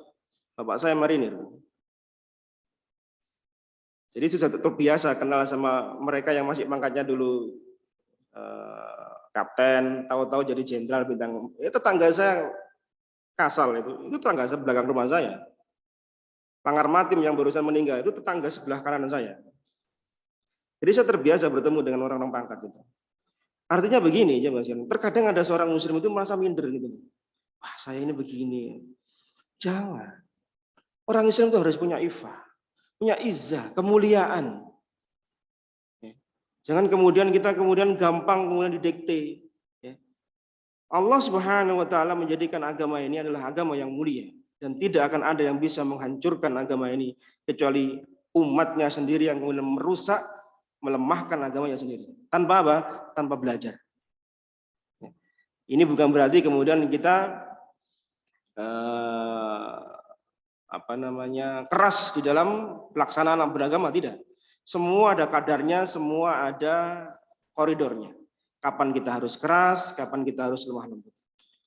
Bapak saya marinir. Jadi sudah terbiasa kenal sama mereka yang masih pangkatnya dulu kapten, tahu-tahu jadi jenderal bintang. Tetangga saya Kasal itu tetangga belakang rumah saya. Pangar Matim yang barusan meninggal itu tetangga sebelah kanan saya. Jadi saya terbiasa bertemu dengan orang-orang pangkat itu. Artinya begini ya Mas, terkadang ada seorang muslim itu merasa minder gitu. Wah, saya ini begini. Jangan. Orang Islam itu harus punya iffah, punya izzah, kemuliaan. Jangan kemudian kita gampang didikte. Allah Subhanahu wa taala menjadikan agama ini adalah agama yang mulia dan tidak akan ada yang bisa menghancurkan agama ini kecuali umatnya sendiri yang kemudian merusak, melemahkan agamanya sendiri. Tanpa apa? Tanpa belajar. Ini bukan berarti kemudian kita keras di dalam pelaksanaan beragama, tidak. Semua ada kadarnya, semua ada koridornya. Kapan kita harus keras, kapan kita harus lemah lembut.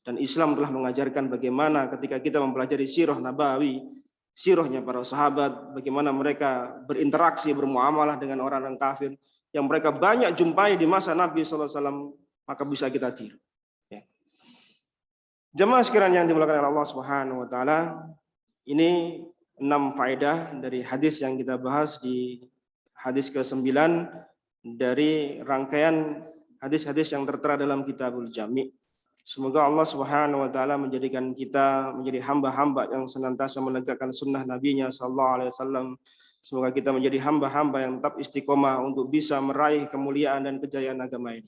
Dan Islam telah mengajarkan bagaimana ketika kita mempelajari sirah nabawi, sirahnya para sahabat, bagaimana mereka berinteraksi, bermuamalah dengan orang-orang kafir yang mereka banyak jumpai di masa Nabi SAW, maka bisa kita tiru. Ya. Jemaah sekalian yang dimuliakan oleh Allah Subhanahu wa taala, ini 6 faedah dari hadis yang kita bahas di hadis ke-9 dari rangkaian hadis-hadis yang tertera dalam Kitabul Jami'. Semoga Allah Subhanahu wa taala menjadikan kita menjadi hamba-hamba yang senantiasa menegakkan sunnah Nabi-Nya sallallahu alaihi wasallam. Semoga kita menjadi hamba-hamba yang tetap istiqomah untuk bisa meraih kemuliaan dan kejayaan agama ini.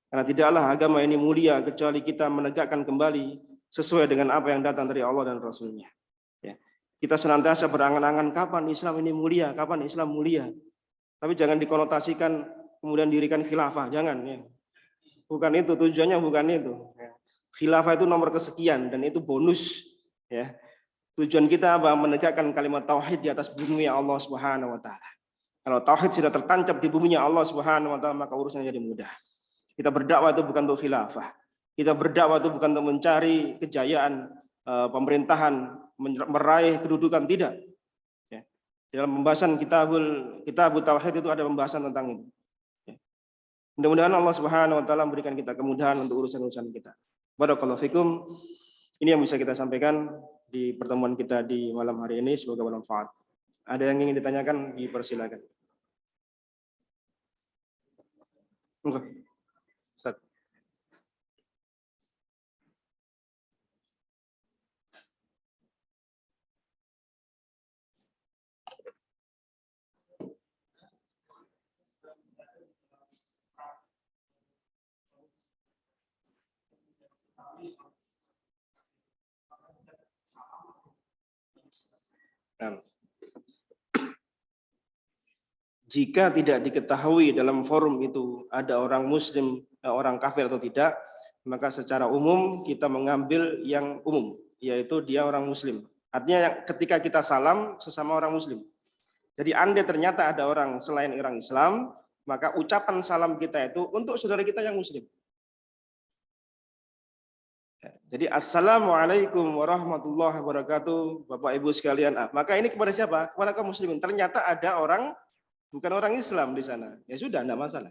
Karena tidaklah agama ini mulia kecuali kita menegakkan kembali sesuai dengan apa yang datang dari Allah dan Rasul-Nya. Ya. Kita senantiasa berangan-angan kapan Islam ini mulia, kapan Islam mulia. Tapi jangan dikonotasikan kemudian dirikan khilafah, jangan ya. Bukan itu tujuannya, bukan itu. Khilafah itu nomor kesekian dan itu bonus ya. Tujuan kita apa? Menegakkan kalimat tauhid di atas bumi Allah Subhanahu wa taala. Kalau tauhid sudah tertancap di buminya Allah Subhanahu wa taala, maka urusannya jadi mudah. Kita berdakwah itu bukan untuk khilafah. Kita berdakwah itu bukan untuk mencari kejayaan pemerintahan, meraih kedudukan, tidak. Ya. Dalam pembahasan kitab tauhid itu ada pembahasan tentang itu. Mudah-mudahan Allah Subhanahu wa taala memberikan kita kemudahan untuk urusan-urusan kita. Barakallahu fikum. Ini yang bisa kita sampaikan di pertemuan kita di malam hari ini, semoga bermanfaat. Ada yang ingin ditanyakan, dipersilakan. Enggak. Ustaz. Nah, jika tidak diketahui dalam forum itu ada orang muslim, orang kafir atau tidak, maka secara umum kita mengambil yang umum, yaitu dia orang muslim. Artinya ketika kita salam sesama orang muslim. Jadi andai ternyata ada orang selain orang Islam, maka ucapan salam kita itu untuk saudara kita yang muslim. Jadi assalamualaikum warahmatullahi wabarakatuh, Bapak Ibu sekalian. Maka ini kepada siapa? Kepada kaum muslimin. Ternyata ada orang bukan orang Islam di sana. Ya sudah, tidak masalah.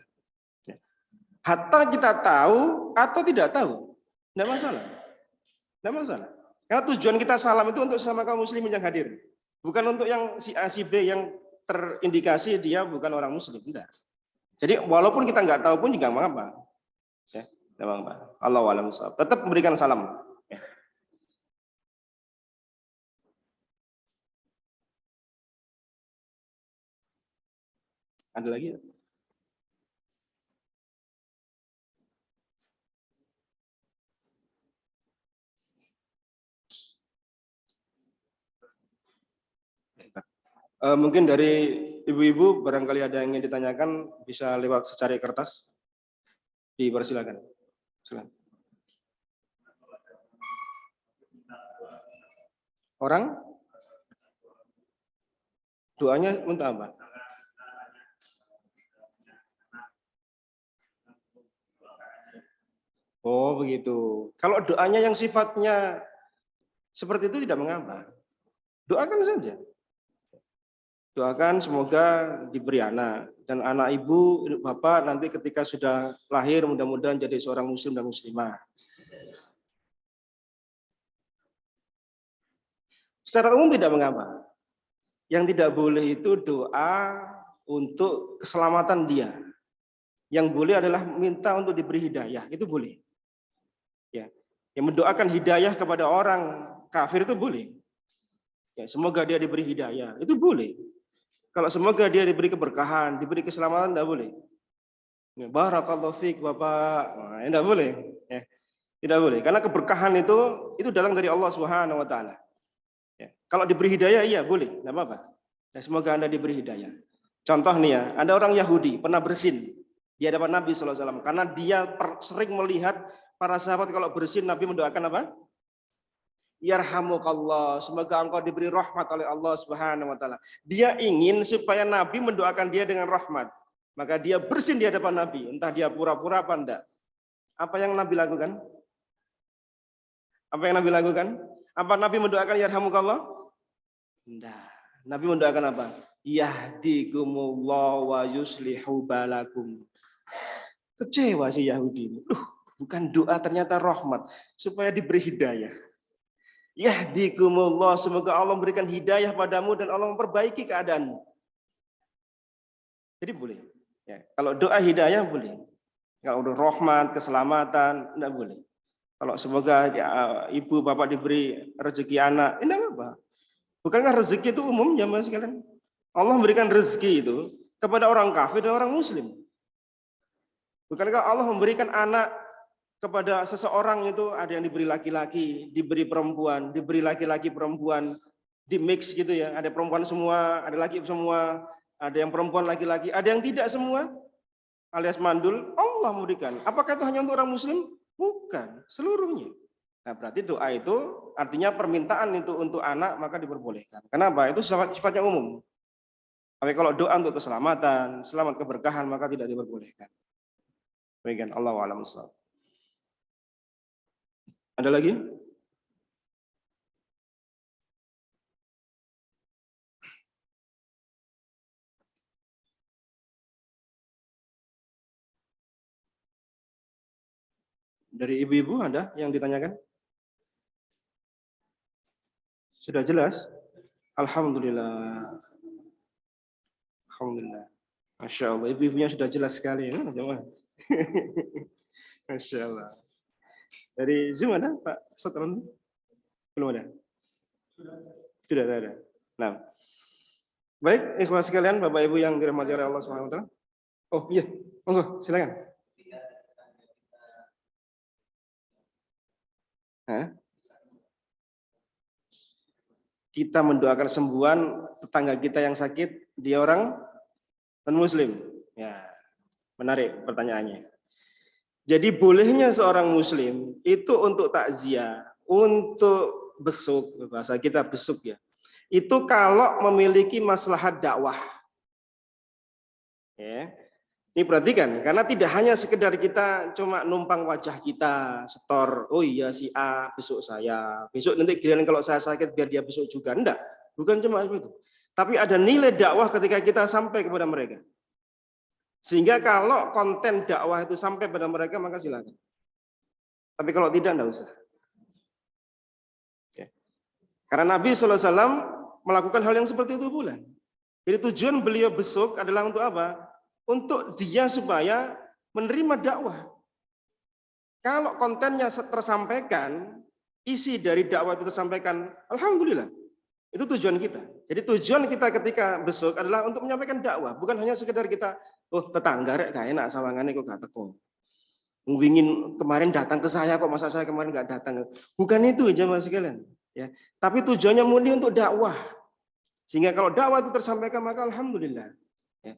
Hatta kita tahu atau tidak tahu, tidak masalah. Tidak masalah. Karena tujuan kita salam itu untuk sama kaum muslimin yang hadir. Bukan untuk yang si A, si B yang terindikasi dia bukan orang muslim. Tidak. Jadi walaupun kita nggak tahu pun juga mengapa. Ya, tidak mengapa. Allahu a'lam bishawab. Tetap memberikan salam. Ya. Ada lagi? Mungkin dari ibu-ibu barangkali ada yang ingin ditanyakan, bisa lewat secari kertas. Dipersilakan. Silakan. Orang doanya untuk apa? Oh begitu. Kalau doanya yang sifatnya seperti itu tidak mengapa. Doakan saja. Doakan semoga diberi anak. Dan anak ibu, bapak nanti ketika sudah lahir mudah-mudahan jadi seorang muslim dan muslimah. Secara umum tidak mengapa. Yang tidak boleh itu doa untuk keselamatan dia. Yang boleh adalah minta untuk diberi hidayah. Itu boleh. Ya. Yang mendoakan hidayah kepada orang kafir itu boleh. Ya, semoga dia diberi hidayah. Itu boleh. Kalau semoga dia diberi keberkahan, diberi keselamatan, tidak boleh. Ya, barakallahu fiik Bapak, nah, tidak boleh. Ya, tidak boleh. Karena keberkahan itu datang dari Allah Subhanahu Wa Taala. Ya, kalau diberi hidayah, iya boleh, tidak apa-apa. Ya, semoga Anda diberi hidayah. Contoh nih ya, ada orang Yahudi pernah bersin di hadapan Nabi SAW, karena dia sering melihat para sahabat kalau bersin Nabi mendoakan apa? Yarhamukallah, semoga engkau diberi rahmat oleh Allah Subhanahu wa taala. Dia ingin supaya Nabi mendoakan dia dengan rahmat. Maka dia bersin di hadapan Nabi, entah dia pura-pura apa enggak. Apa yang Nabi lakukan? Apa yang Nabi lakukan? Apa Nabi mendoakan yarhamukallah? Enggak. Nabi mendoakan apa? Yahdikumullah wa yuslihu balakum. Kecewa si Yahudi. Bukan doa ternyata rahmat supaya diberi hidayah. Yahdikumullah, semoga Allah memberikan hidayah padamu dan Allah memperbaiki keadaanmu. Jadi boleh. Ya, kalau doa hidayah boleh. Kalau udah rahmat, keselamatan, enggak boleh. Kalau semoga ya, ibu bapak diberi rezeki anak, enggak apa-apa. Bukankah rezeki itu umum ya mas sekalian? Allah memberikan rezeki itu kepada orang kafir dan orang muslim. Bukankah Allah memberikan anak kepada seseorang itu ada yang diberi laki-laki, diberi perempuan, diberi laki-laki perempuan, di mix gitu ya. Ada perempuan semua, ada laki semua, ada yang perempuan laki-laki, ada yang tidak semua, alias mandul. Allah memberikan. Apakah itu hanya untuk orang muslim? Bukan, seluruhnya. Nah, berarti doa itu artinya permintaan itu untuk anak maka diperbolehkan. Kenapa? Itu sifatnya umum. Tapi kalau doa untuk keselamatan, selamat keberkahan maka tidak diperbolehkan. Bagian Allah a'lam bishawab. Ada lagi? Dari ibu-ibu ada yang ditanyakan? Sudah jelas? Alhamdulillah. Alhamdulillah. Masya Allah, ibu-ibunya sudah jelas sekali. Ya, Masya Allah. Dari Zoom ada Pak Setelan? Belum ada? Sudah ada. Nah, baik, ikhwan sekalian, Bapak Ibu yang dirahmati oleh Allah Subhanahu wa taala. Oh iya, monggo silakan. Hah? Kita mendoakan sembuhan tetangga kita yang sakit, dia orang non-muslim. Ya, menarik pertanyaannya. Jadi bolehnya seorang muslim itu untuk takziah, untuk besuk, bahasa kita besuk ya. Itu kalau memiliki maslahat dakwah. Ya. Ini perhatikan, karena tidak hanya sekedar kita cuma numpang wajah kita, setor, oh iya si A besuk saya, besok nanti giliran kalau saya sakit biar dia besuk juga. Enggak, bukan cuma itu. Tapi ada nilai dakwah ketika kita sampai kepada mereka. Sehingga kalau konten dakwah itu sampai pada mereka, maka silakan. Tapi kalau tidak, enggak usah. Ya. Karena Nabi SAW melakukan hal yang seperti itu pula. Jadi tujuan beliau besuk adalah untuk apa? Untuk dia supaya menerima dakwah. Kalau kontennya tersampaikan, isi dari dakwah itu tersampaikan, alhamdulillah. Itu tujuan kita. Jadi tujuan kita ketika besuk adalah untuk menyampaikan dakwah, bukan hanya sekedar kita, oh tetangga rek gak enak sawangannya kok gak teko. Ingin kemarin datang ke saya kok, masa saya kemarin gak datang. Bukan itu jemaah sekalian, ya. Tapi tujuannya murni untuk dakwah. Sehingga kalau dakwah itu tersampaikan maka alhamdulillah. Ya.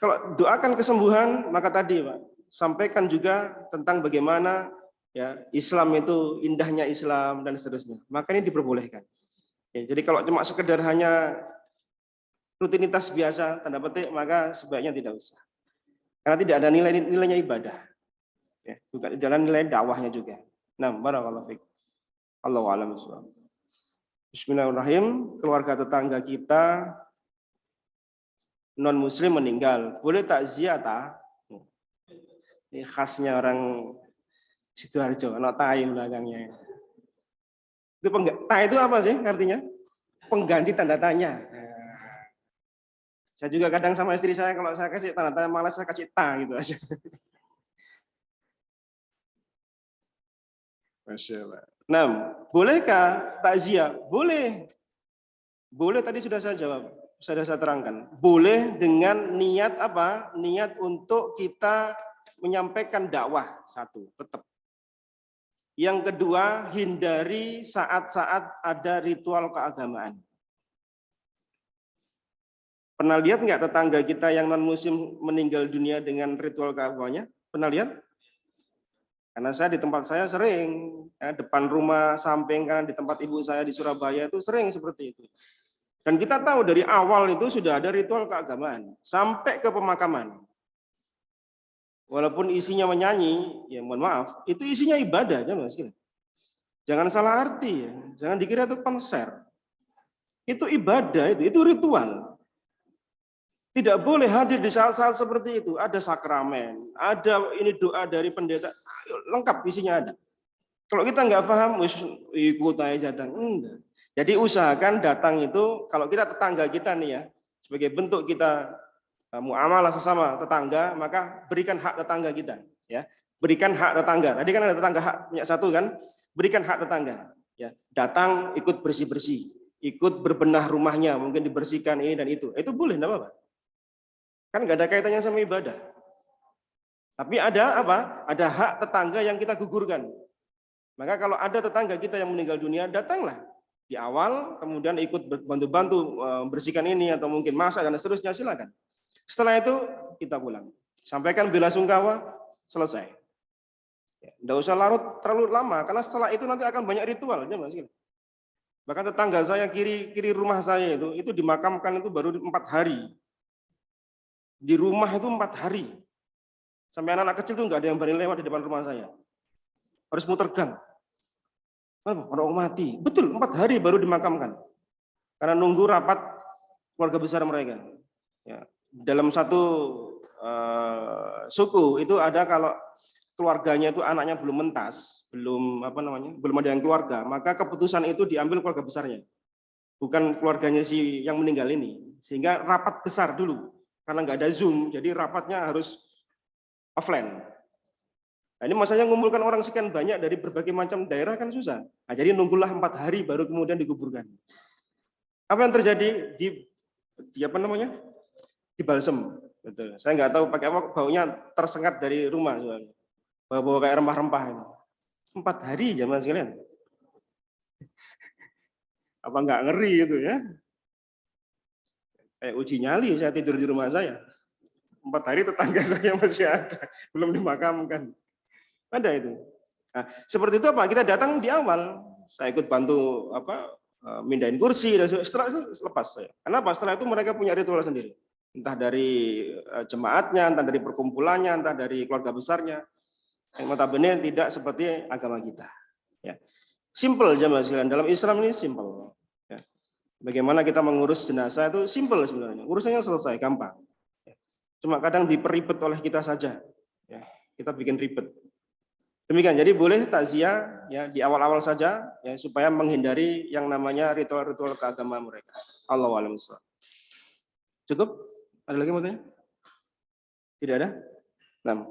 Kalau doakan kesembuhan maka tadi Pak, sampaikan juga tentang bagaimana ya Islam itu indahnya Islam dan seterusnya. Maka ini diperbolehkan. Ya, jadi kalau cuma sekedar hanya rutinitas biasa tanda petik maka sebaiknya tidak usah. Karena tidak ada nilainya ibadah. Ya, juga jalan nilai dakwahnya juga. Nah, barakallahu fiik. Allahu a'lam bishawab. Bismillahirrahmanirrahim. Keluarga tetangga kita non muslim meninggal, boleh takziah tak? Ini khasnya orang Sidoarjo, anak tai belakangnya. Itu tai itu apa sih artinya? Pengganti tanda tanya. Saya juga kadang sama istri saya kalau saya kasih tanda tanya malas saya kasih ta gitu aja. Masya Allah. Nah, bolehkah takziah? Boleh. Boleh tadi sudah saya jawab, sudah saya terangkan. Boleh dengan niat apa? Niat untuk kita menyampaikan dakwah satu, tetap. Yang kedua, hindari saat-saat ada ritual keagamaan. Pernah lihat nggak tetangga kita yang non-muslim meninggal dunia dengan ritual keagamaannya? Pernah lihat? Karena saya di tempat saya sering, ya, depan rumah, samping kanan di tempat ibu saya di Surabaya itu sering seperti itu. Dan kita tahu dari awal itu sudah ada ritual keagamaan, sampai ke pemakaman. Walaupun isinya menyanyi, ya mohon maaf, itu isinya ibadah, jangan salah arti, ya. Jangan dikira itu konser. Itu ibadah, itu ritual. Tidak boleh hadir di saat-saat seperti itu. Ada sakramen, ada ini doa dari pendeta, lengkap isinya ada. Kalau kita nggak paham, ikut aja datang. Enggak. Jadi usahakan datang itu, kalau kita tetangga kita nih ya, sebagai bentuk kita muamalah sesama tetangga, maka berikan hak tetangga kita. Ya, berikan hak tetangga. Tadi kan ada tetangga hak punya satu kan, berikan hak tetangga. Ya, datang ikut bersih-bersih, ikut berbenah rumahnya, mungkin dibersihkan ini dan itu. Itu boleh, enggak apa-apa. Kan nggak ada kaitannya sama ibadah. Tapi ada apa? Ada hak tetangga yang kita gugurkan. Maka kalau ada tetangga kita yang meninggal dunia, datanglah di awal, kemudian ikut bantu-bantu bersihkan ini atau mungkin masak dan seterusnya, silakan. Setelah itu kita pulang. Sampaikan bela sungkawa, selesai. Tidak usah larut terlalu lama, karena setelah itu nanti akan banyak ritual. Bahkan tetangga saya kiri rumah saya itu dimakamkan itu baru 4 hari. Di rumah itu 4 hari. Sampai anak-anak kecil itu nggak ada yang berani lewat di depan rumah saya. Harus muter gang. Orang mati. Betul, 4 hari baru dimakamkan. Karena nunggu rapat keluarga besar mereka. Ya. Dalam satu suku itu ada kalau keluarganya itu anaknya belum mentas, belum ada yang keluarga, maka keputusan itu diambil keluarga besarnya. Bukan keluarganya si yang meninggal ini. Sehingga rapat besar dulu. Karena nggak ada Zoom, jadi rapatnya harus offline. Nah, ini masanya mengumpulkan orang sekian banyak dari berbagai macam daerah kan susah. Nah, jadi nunggulah 4 hari baru kemudian dikuburkan. Apa yang terjadi di apa namanya? Di balsem. Betul. Saya nggak tahu pakai apa, baunya tersengat dari rumah soalnya. Bau-bau kayak rempah-rempah itu. 4 hari jamaah sekalian. Apa nggak ngeri itu ya? Kayak uji nyali saya tidur di rumah saya. 4 hari tetangga saya masih ada, belum dimakamkan. Ada itu. Nah, seperti itu apa? Kita datang di awal. Saya ikut bantu mindahin kursi dan setelah itu lepas saya. Kenapa? Setelah itu mereka punya ritual sendiri. Entah dari jemaatnya, entah dari perkumpulannya, entah dari keluarga besarnya. Yang notabene tidak seperti agama kita. Ya. Simple jemaah sekalian. Dalam Islam ini simple. Ya. Bagaimana kita mengurus jenazah itu simple sebenarnya. Urusannya selesai, gampang. Cuma kadang diperibet oleh kita saja, ya, kita bikin ribet. Demikian, jadi boleh takziah ya di awal-awal saja, ya, supaya menghindari yang namanya ritual-ritual keagamaan mereka. Allahu a'lam bishawab. Cukup? Ada lagi mau tanya? Tidak ada? Nah.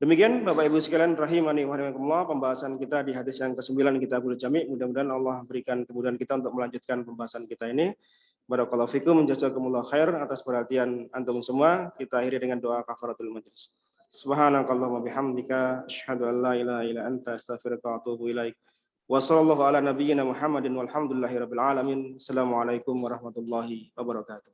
Demikian Bapak Ibu sekalian rahimani wa rahimakumullah, pembahasan kita di hadis yang ke-9 Kitabul Jami'. Mudah-mudahan Allah berikan kemudahan kita untuk melanjutkan pembahasan kita ini. Barakallahu fikum, jazakumullah khair atas perhatian antum semua. Kita akhiri dengan doa kafaratul majlis. Subhanakallahumma bihamdika asyhadu an la ilaha illa anta astaghfiruka wa atubu ilaik. Wa sallallahu ala nabiyyina Muhammadin walhamdulillahirabbil alamin. Assalamualaikum warahmatullahi wabarakatuh.